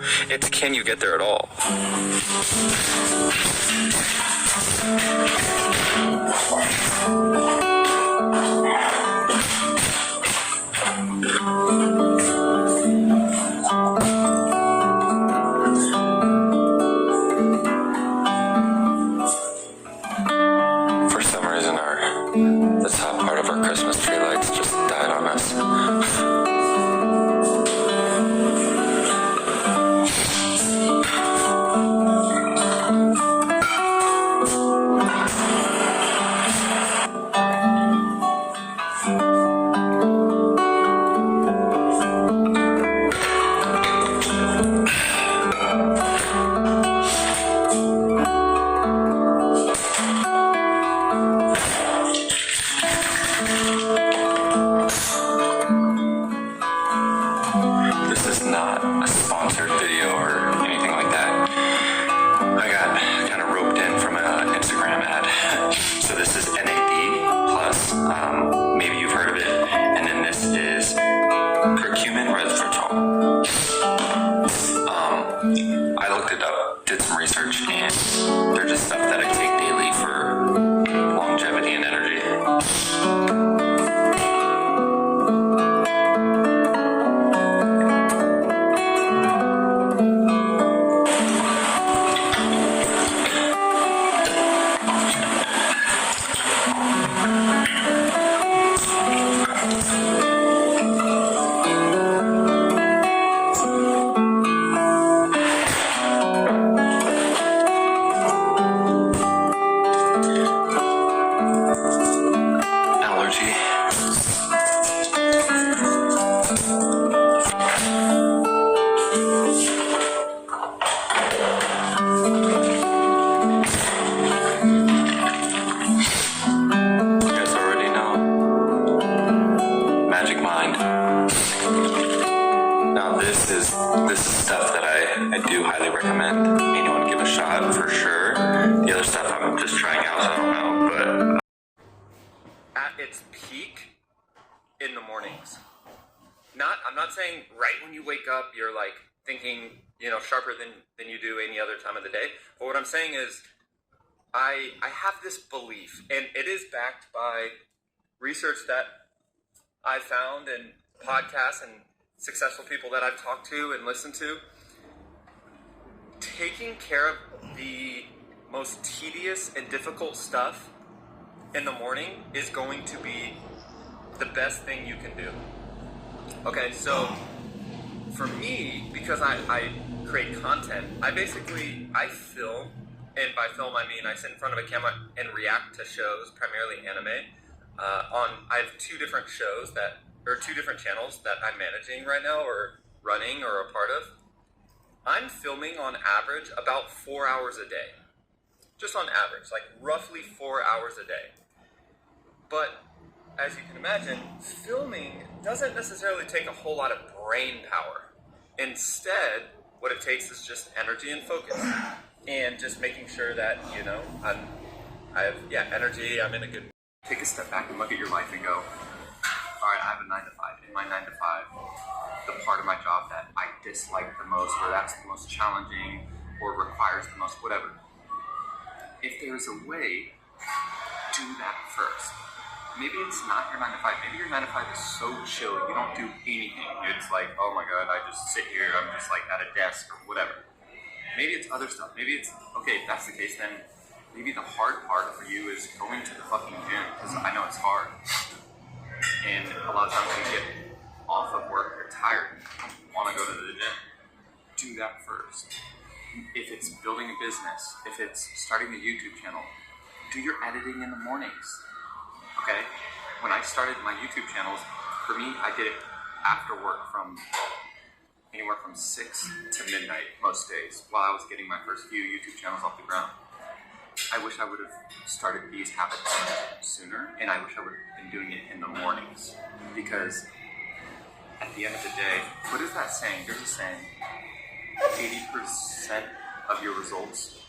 It's can you get there at all? For some reason, the top part of our Christmas tree lights just died on us. This is not a sponsored video or anything like that. I got kind of roped in from an Instagram ad. So this is NAD plus, maybe you've heard of it. And then this is curcumin resveratrol. I looked it up, did some research, and they're just stuff that I take daily for longevity and energy. This is stuff that I do highly recommend anyone give a shot for sure. The other stuff I'm just trying out, so I don't know, but at its peak in the mornings. I'm not saying right when you wake up you're like thinking, sharper than you do any other time of the day. But what I'm saying is I have this belief, and it is backed by research that I found and podcasts and successful people that I've talked to and listened to. Taking care of the most tedious and difficult stuff in the morning is going to be the best thing you can do. Okay, so for me, because I create content, I film, and by film I mean I sit in front of a camera and react to shows, primarily anime. I have two different channels that I'm managing right now, or running, or a part of. I'm filming on average about 4 hours a day. Just on average, like roughly 4 hours a day. But as you can imagine, filming doesn't necessarily take a whole lot of brain power. Instead, what it takes is just energy and focus. And just making sure that, I have energy, I'm in a good mood. Take a step back and look at your life and go, all right, I have a 9 to 5. In my 9 to 5, the part of my job that I dislike the most, or that's the most challenging, or requires the most, whatever. If there is a way, do that first. Maybe it's not your 9 to 5. Maybe your 9 to 5 is so chill, you don't do anything. It's like, oh my God, I just sit here, I'm just like at a desk or whatever. Maybe it's other stuff. Maybe it's, okay, if that's the case, then maybe the hard part for you is going to the fucking gym, because I know it's hard. And a lot of times when you get off of work, you're tired, you want to go to the gym. Do that first. If it's building a business, if it's starting a YouTube channel, do your editing in the mornings. Okay? When I started my YouTube channels, for me, I did it after work from anywhere from 6 to midnight most days, while I was getting my first few YouTube channels off the ground. I wish I would have started these habits sooner, and I wish I would have been doing it in the mornings. Because at the end of the day, what is that saying? There's a saying, 80% of your results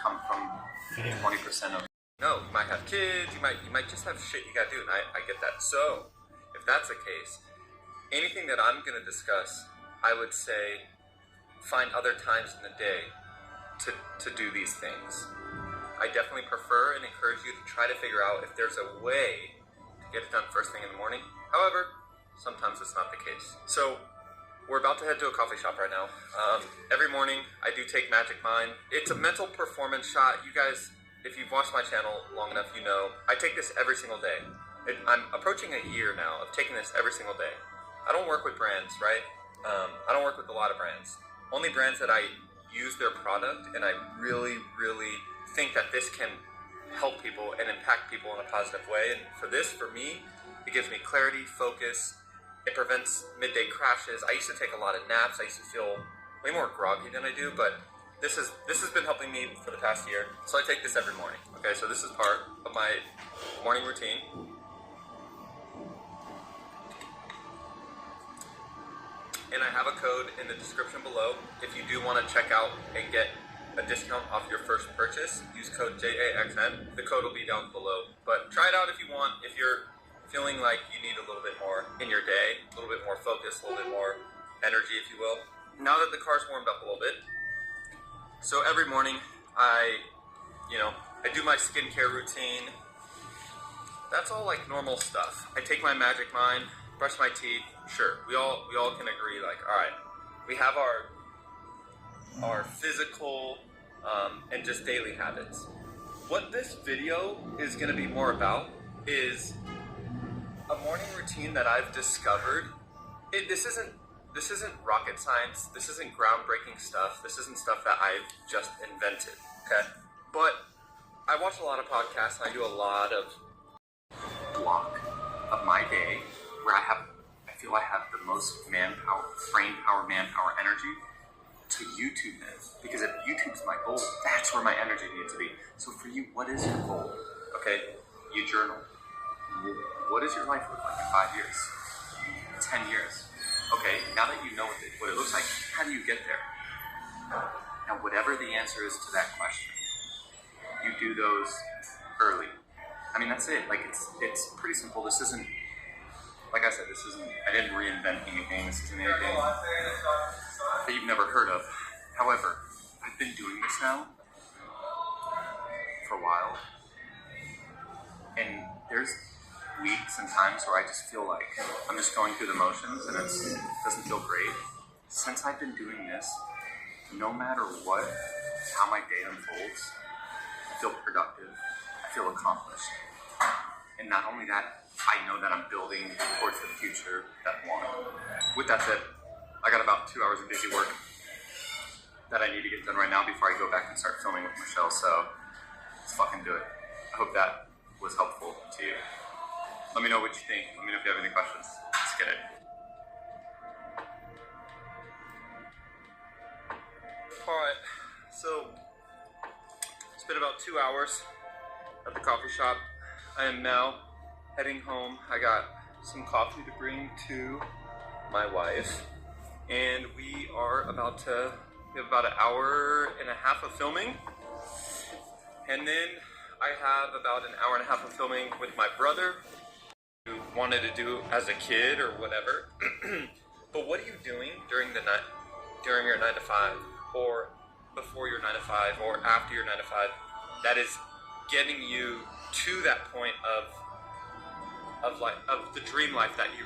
come from 20% of... No, you might have kids, you might just have shit you gotta do, and I get that. So, if that's the case, anything that I'm gonna discuss, I would say find other times in the day to do these things. I definitely prefer and encourage you to try to figure out if there's a way to get it done first thing in the morning. However, sometimes it's not the case. So we're about to head to a coffee shop right now. Every morning I do take Magic Mind. It's a mental performance shot. You guys, if you've watched my channel long enough, you know I take this every single day. I'm approaching a year now of taking this every single day. I don't work with brands, right? I don't work with a lot of brands. Only brands that I use their product and I really, really think that this can help people and impact people in a positive way. And for me, it gives me clarity, focus. It prevents midday crashes. I used to take a lot of naps. I used to feel way more groggy than I do, but this has been helping me for the past year. So I take this every morning. Okay, so this is part of my morning routine. And I have a code in the description below. If you do want to check out and get a discount off your first purchase, use code JAXN. The code will be down below. But try it out if you want. If you're feeling like you need a little bit more in your day, a little bit more focus, a little bit more energy, if you will. Now that the car's warmed up a little bit, so every morning I do my skincare routine. That's all like normal stuff. I take my Magic Mind, brush my teeth. Sure, we all can agree, like, all right, we have our physical and just daily habits. What this video is going to be more about is a morning routine that I've discovered. This isn't rocket science. This isn't groundbreaking stuff. This isn't stuff that I've just invented. Okay, but I watch a lot of podcasts and I do a lot of block of my day where I feel I have the most manpower, brain power, manpower, energy to YouTube this. Because if YouTube's my goal, that's where my energy needs to be. So for you, what is your goal? Okay, you journal. What does your life look like in 5 years? 10 years? Okay, now that you know what it looks like, how do you get there? Now, whatever the answer is to that question, you do those early. I mean, that's it. Like, it's pretty simple. This isn't, like I said, I didn't reinvent anything. This isn't anything that you've never heard of. However, I've been doing this now for a while, and there's weeks and times where I just feel like I'm just going through the motions and it doesn't feel great. Since I've been doing this, no matter what, how my day unfolds, I feel productive, I feel accomplished. And not only that, I know that I'm building towards the future that I want. With that said, I got about 2 hours of busy work that I need to get done right now before I go back and start filming with Michelle, so let's fucking do it. I hope that was helpful to you. Let me know what you think. Let me know if you have any questions. Let's get it. Alright, so it's been about 2 hours at the coffee shop. I am now heading home. I got some coffee to bring to my wife. And we have about an hour and a half of filming. And then I have about an hour and a half of filming with my brother, who wanted to do as a kid or whatever. But what are you doing during the night, during your 9 to 5, or before your 9 to 5, or after your 9 to 5, that is getting you to that point of the dream life that you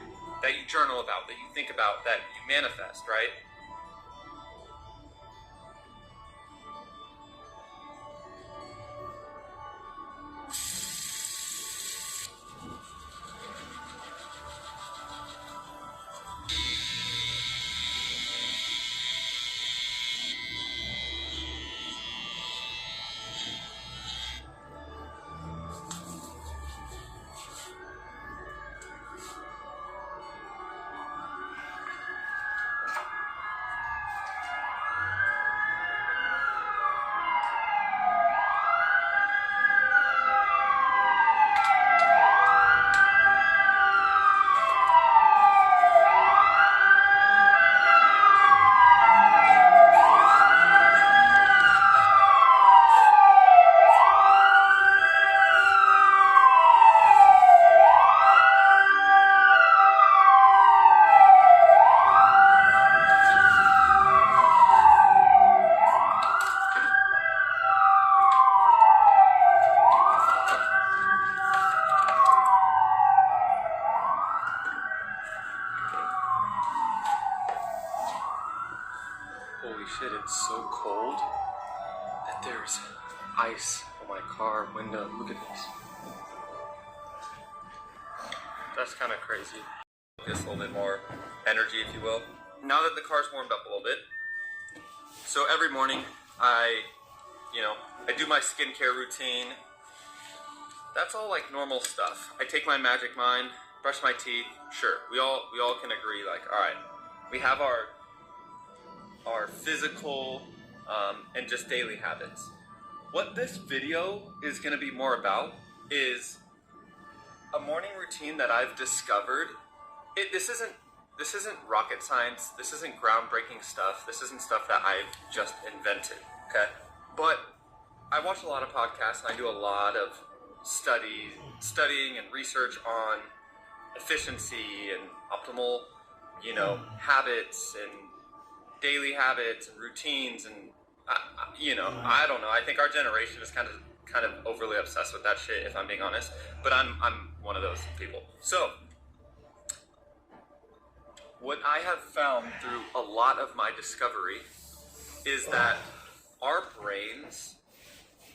journal about, that you think about, that you manifest, right? Holy shit, it's so cold that there's ice on my car window. Look at this. That's kind of crazy. Just a little bit more energy, if you will. Now that the car's warmed up a little bit, so every morning I do my skincare routine. That's all like normal stuff. I take my Magic Mind, brush my teeth. Sure, we all can agree. Like, all right, we have our physical and just daily habits. What this video is going to be more about is a morning routine that I've discovered. This isn't rocket science. This isn't groundbreaking stuff. This isn't stuff that I've just invented. Okay, but I watch a lot of podcasts and I do a lot of studying and research on efficiency and optimal, habits and daily habits and routines and I don't know. I think our generation is kind of overly obsessed with that shit, if I'm being honest. But I'm one of those people. So what I have found through a lot of my discovery is that our brains,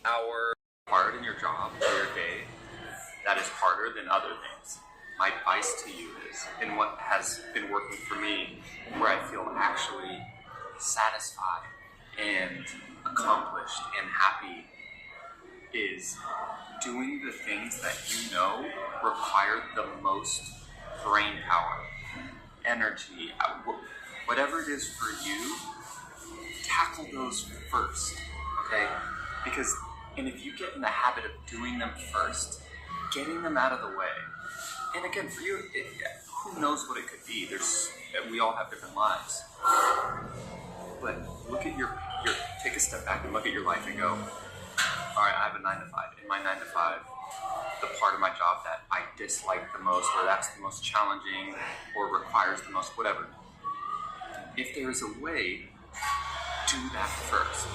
our hard in your job or your day, that is harder than other things. My advice to you is, and what has been working for me, where I feel actually satisfied and accomplished and happy, is doing the things that require the most brain power, energy, whatever it is for you. Tackle those first, okay? And if you get in the habit of doing them first, getting them out of the way, and again, for you, who knows what it could be? We all have different lives. But look at take a step back and look at your life and go, all right, I have a 9 to 5. In my 9 to 5, the part of my job that I dislike the most, or that's the most challenging, or requires the most, whatever. If there is a way, do that first.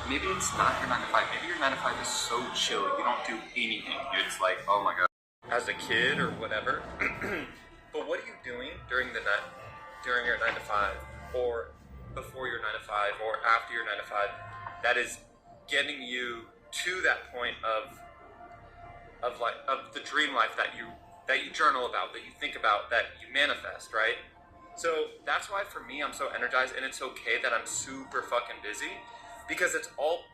Maybe it's not your 9 to 5. Maybe your 9 to 5 is so chill, you don't do anything. It's like, oh my god, as a kid or whatever. But what are you doing during your 9 to 5, or before your 9 to 5, or after your 9 to 5, that is getting you to that point of the dream life that you journal about, that you think about, that you manifest, right? So that's why for me I'm so energized, and it's okay that I'm super fucking busy, because it's all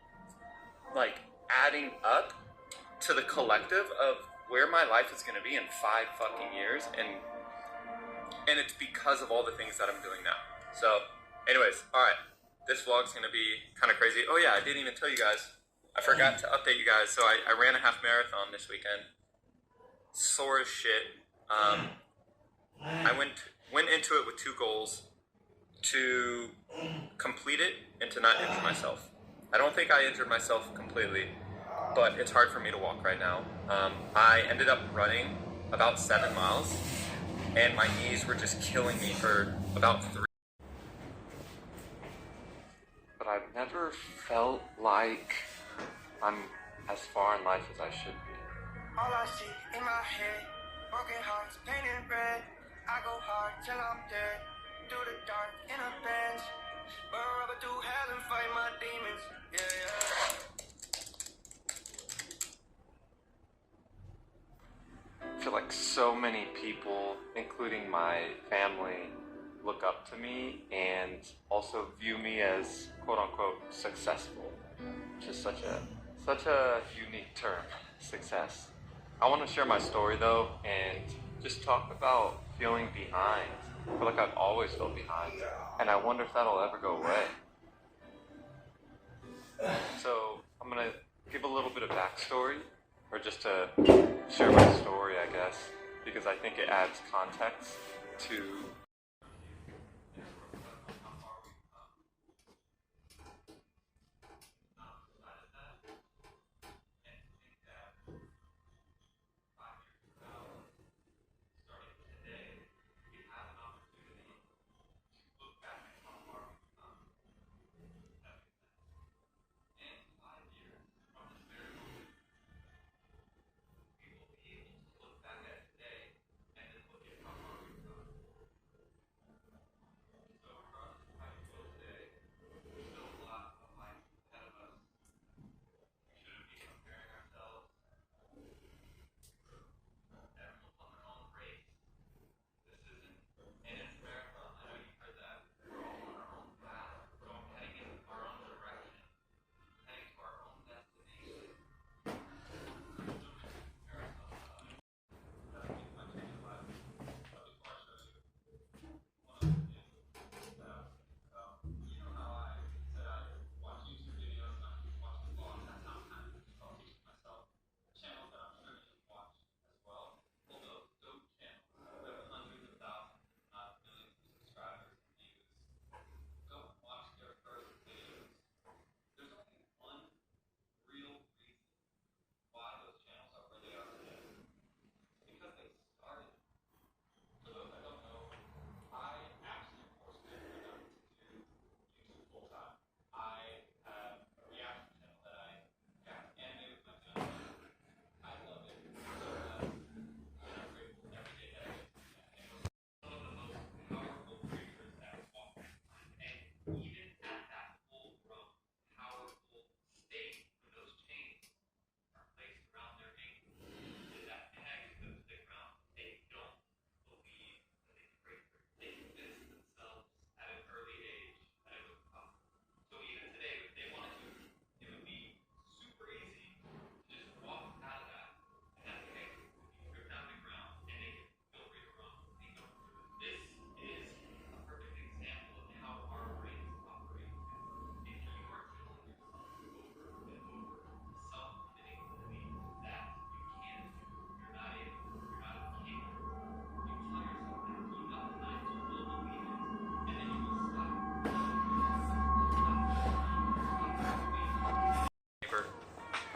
like adding up to the collective of where my life is going to be in 5 fucking years, and it's because of all the things that I'm doing now. So anyways, alright, this vlog's going to be kind of crazy. Oh yeah, I didn't even tell you guys, I forgot to update you guys. So I ran a half marathon this weekend. Sore as shit. I went into it with 2 goals: to complete it and to not injure myself. I don't think I injured myself completely, but it's hard for me to walk right now. I ended up running about 7 miles, and my knees were just killing me for about 3. But I've never felt like I'm as far in life as I should be. All I see in my head, broken hearts painted red. I go hard till I'm dead, through the dark in a bench, burn rubber through hell and fight my demons. I feel like so many people, including my family, look up to me and also view me as quote-unquote successful, which is such a unique term, success. I want to share my story though, and just talk about feeling behind. I feel like I've always felt behind, and I wonder if that'll ever go away. So I'm gonna give a little bit of backstory, or just to share my story, I guess, because I think it adds context to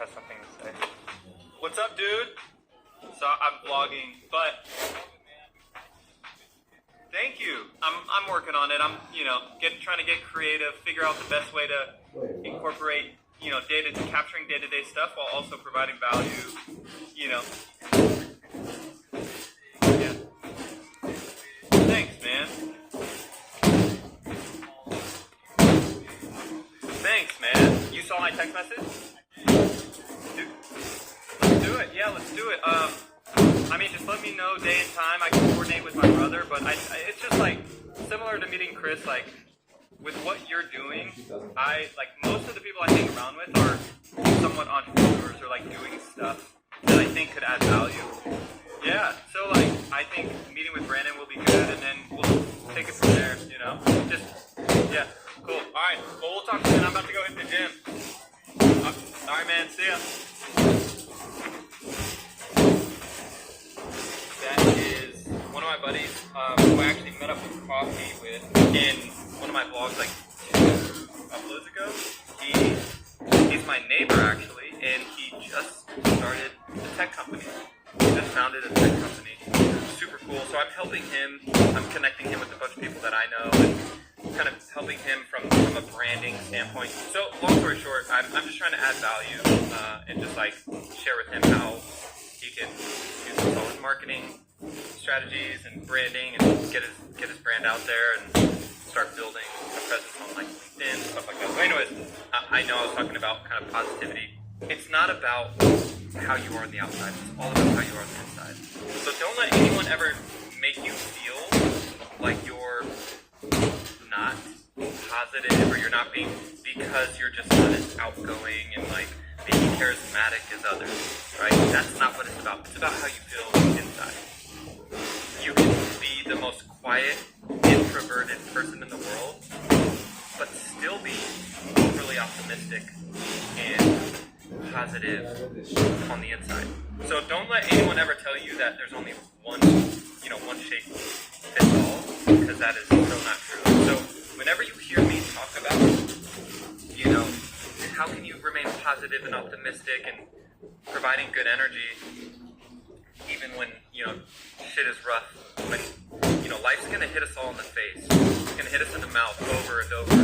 has something to say. What's up, dude? So I'm vlogging, but thank you. I'm working on it. I'm trying to get creative, figure out the best way to incorporate capturing day-to-day stuff while also providing value. Yeah. Thanks, man. Thanks, man. You saw my text message? Let's do it. Yeah, let's do it. Just let me know day and time. I can coordinate with my brother, but it's just like similar to meeting Chris. Like with what you're doing, most of the people I hang around with are somewhat entrepreneurs or like doing stuff that I think could add value. Yeah. So I think meeting with Brandon will be good, and then we'll take it from there. Yeah. Cool. All right. Well, we'll talk soon. I'm about to go hit the gym. All right, man. See ya. That is one of my buddies who I actually met up with coffee with in one of my vlogs like 2 uploads ago. He's my neighbor actually, and he just started a tech company. He just founded a tech company. Super cool. So I'm helping him. I'm connecting him with a bunch of people that I know, and kind of helping him from a branding standpoint. So long story short, I'm just trying to add value and just share with him how he can use his own marketing strategies and branding and get his brand out there and start building a presence on LinkedIn, stuff like that. So anyways, I know I was talking about kind of positivity. It's not about how you are on the outside, it's all about how you are on the inside. So don't let anyone ever make you feel like you're not positive or you're not being, because you're just not as outgoing and being charismatic as others, right? That's not what it's about. It's about how you feel inside. You can be the most quiet, introverted person in the world, but still be really optimistic and positive on the inside. So don't let anyone ever tell you that there's only one shape fits all, because that is so not true. So whenever you hear me talk about, how can you remain positive and optimistic and providing good energy, even when, shit is rough, when, life's gonna hit us all in the face. It's gonna hit us in the mouth over and over.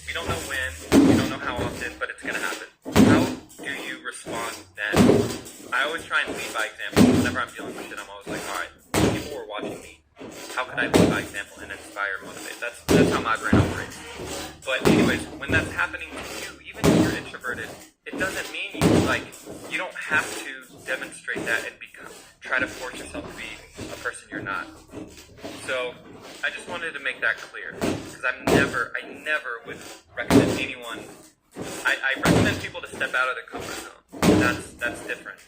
We don't know when, we don't know how often, but it's gonna happen. How do you respond then? I always try and lead by example. Whenever I'm dealing with shit, I'm always like, alright, people were watching me. How can I lead by example and inspire and motivate? That's how my brain operates. But anyways, when that's happening to you, even if you're introverted, it doesn't mean you don't have to demonstrate that and try to force yourself to be a person you're not. So I just wanted to make that clear, because I never would recommend anyone. I recommend people to step out of their comfort zone. That's different.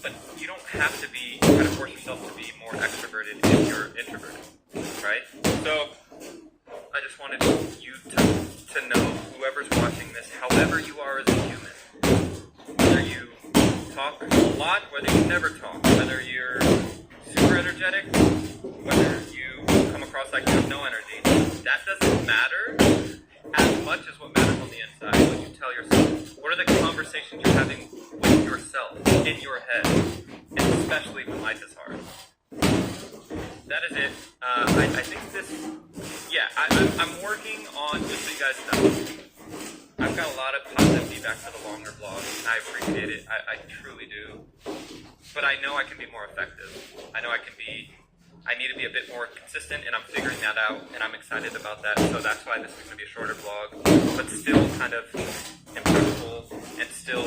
But you don't have to try to force yourself to be more extroverted if you're introverted, right? So I just wanted you to know, whoever's watching this, however you are as a human, whether you talk a lot, whether you never talk, whether you're super energetic, whether you come across like you have no energy, that doesn't matter as much as what matters on the inside, what you tell yourself. What are the conversations you're having with yourself, in your head, and especially when life is hard. That is it. I think I'm working on, just so you guys know, I've got a lot of positive feedback for the longer vlogs, and I appreciate it. I truly do. But I know I can be more effective. I know I need to be a bit more consistent, and I'm figuring that out, and I'm excited about that. So that's why this is going to be a shorter vlog, but still kind of impactful, and still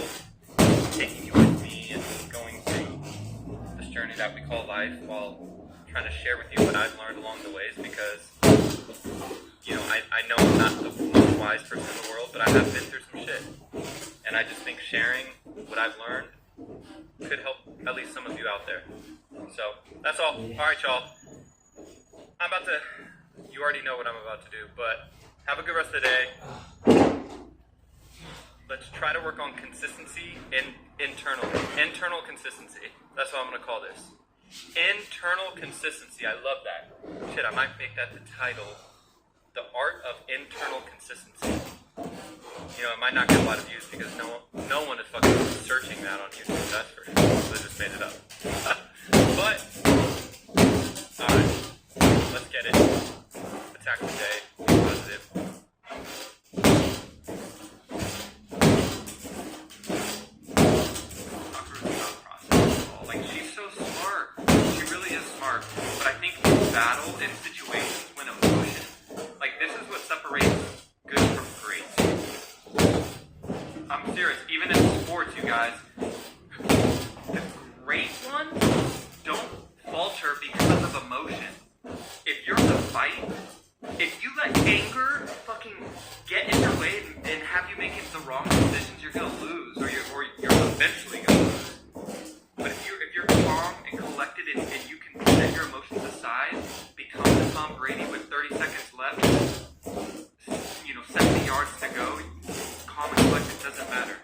taking you with me and going through this journey that we call life, while trying to share with you what I've learned along the ways, because I know I'm not the most wise person in the world, but I have been through some shit, and I just think sharing what I've learned could help at least some of you out there. So that's all. Alright, y'all, you already know what I'm about to do, but have a good rest of the day. Let's try to work on consistency and internal consistency. That's what I'm going to call this. Internal consistency. I love that. Shit, I might make that the title. The art of internal consistency. You know, it might not get a lot of views because no one is fucking searching that on YouTube, that's for sure. So they just made it up. But, alright, let's get it. Attack the day, be positive. Like, she's so smart. She really is smart. But I think battle in situations when emotion, like, this is what separates good from great. I'm serious. Even in sports, you guys, the great ones don't falter because of emotion. If you're in a fight, if you let anger fucking get in your way and have you making the wrong decisions, you're gonna lose, or you're eventually gonna lose. But if you're calm and collected and you can set your emotions aside, become the Tom Brady with 30 seconds left, 70 yards to go, calm and collected, doesn't matter.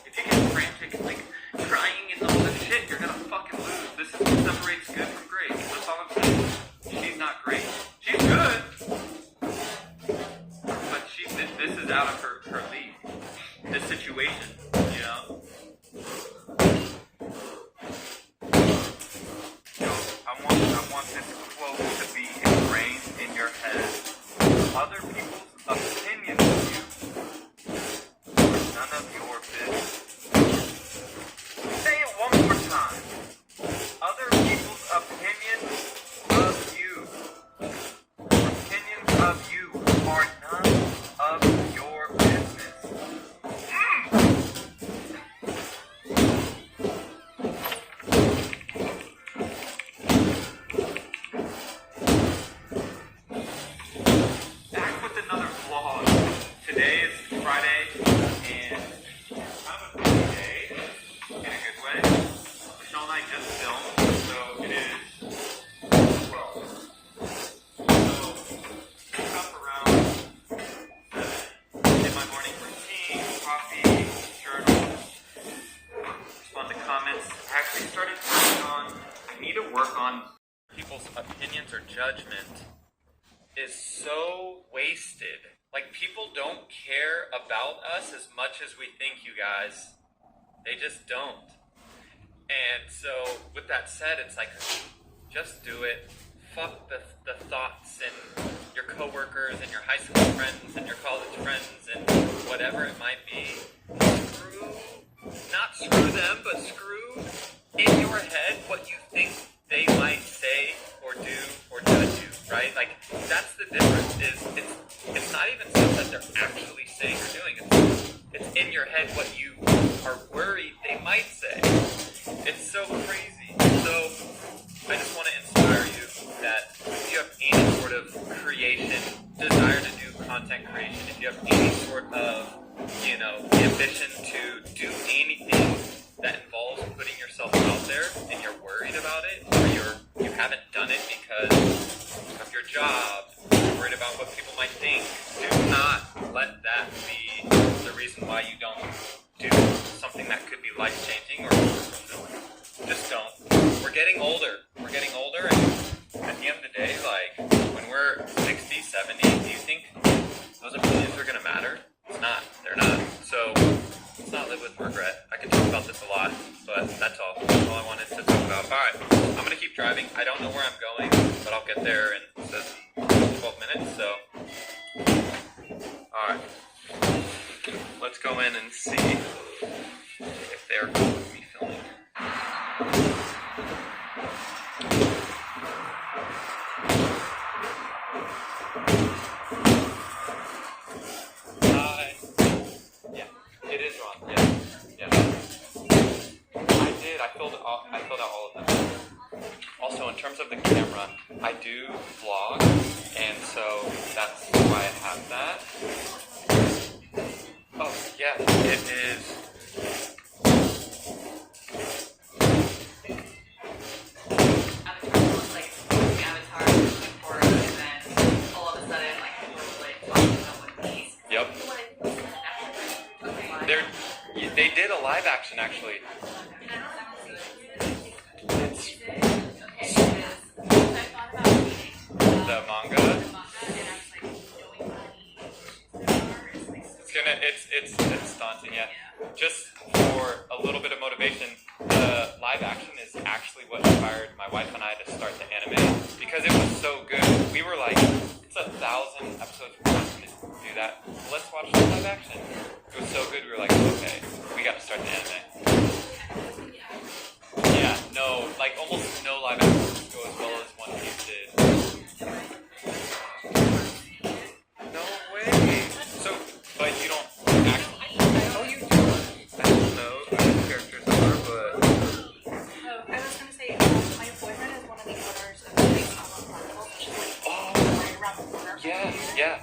If you get frantic and like crying and all this shit, you're gonna fucking lose. This is what separates good from great. That's all I'm saying. She's not great. She's good, but this is out of her league. This situation, you know. I want this quote to be ingrained in your head. Other people's opinions of you are none of your business. Say it one more time. Other people's opinions of you are none of your business. Back with another vlog. Today is Friday, and kind of a big day in a good way. Michelle and I just filmed, so it is 12. So, wake up around 7. Did my morning routine, coffee, journal, respond to comments. I actually started working on, I need to work on people's opinions or judgment is so wasted. Like, people don't care about us as much as we think, you guys. They just don't. And so, with that said, it's like, just do it. Fuck the thoughts and your coworkers and your high school friends and your college friends and whatever it might be. Not screw them, but screw in your head what you think they might say or do or judge you, right? Like, that's the difference, is it's not even stuff that they're actually saying or doing. It's in your head what you are worried they might say. It's so crazy. So, I just want to inspire you that if you have any sort of creation, desire to do content creation, if you have any sort of, ambition to do anything that involves putting yourself out there and you're worried about it, or you haven't done it because of your job, you're worried about what people might think, do not let that be the reason why you don't do something that could be life-changing or fulfilling. Just don't. We're getting older, and at the end of the day, like, when we're 60, 70, do you think those opinions are going to matter? It's not. They're not. So, let's not live with regret. I could talk about this a lot, but that's all. That's all I wanted to talk about. Alright, I'm going to keep driving. I don't know where I'm going, but I'll get there in 12 minutes, so. Alright. Let's go in and see if they're cool with me filming. It is Ron. Yeah. I filled out all of them. Also, in terms of the camera, I do vlog, and so that's why I have that. Oh, yeah, it is. Yep. They did a live action, actually. The manga. it's daunting, yeah. Just for a little bit of motivation, the live action is actually what inspired my wife and I to start the anime because it was so good. We were like, it's 1,000 episodes. We're not going to do that. Let's watch the live action. It was so good. We were like, okay, we got to start the anime. Yeah, no, like almost no live actions go as well as One Piece did. No way. So, but you don't actually. Oh, you do. I don't know who the characters are, but. I was gonna say, my boyfriend is one of the owners of the Big Carnival, which is like right around the corner. Yeah.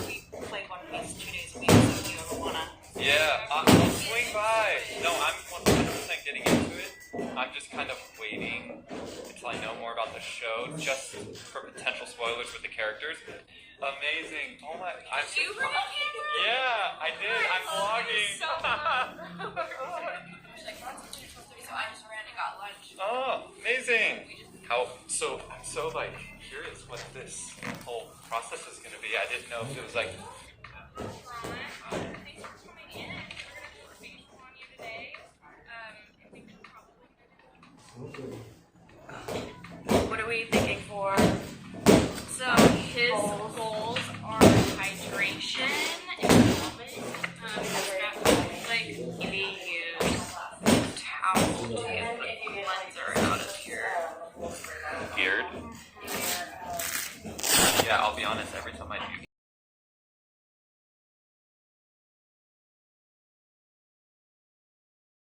We play One Piece 2 days a week, so if you ever wanna. Yeah, I'll swing by. No, I'm 100% getting into it. I'm just kind of waiting until I know more about the show, just for potential spoilers with the characters. Amazing. Oh my. Did you vlog? Yeah, I did. I'm vlogging. So I just ran and got lunch. Oh, amazing. I'm so like curious what this whole process is going to be. I didn't know if it was like. Thanks for coming in. We're going to do a on you today. I think probably. What are we thinking for? So his goals are hydration and vomit. Like maybe use towel to get the cleanser out of your Beard? Yeah, I'll be honest, every time I do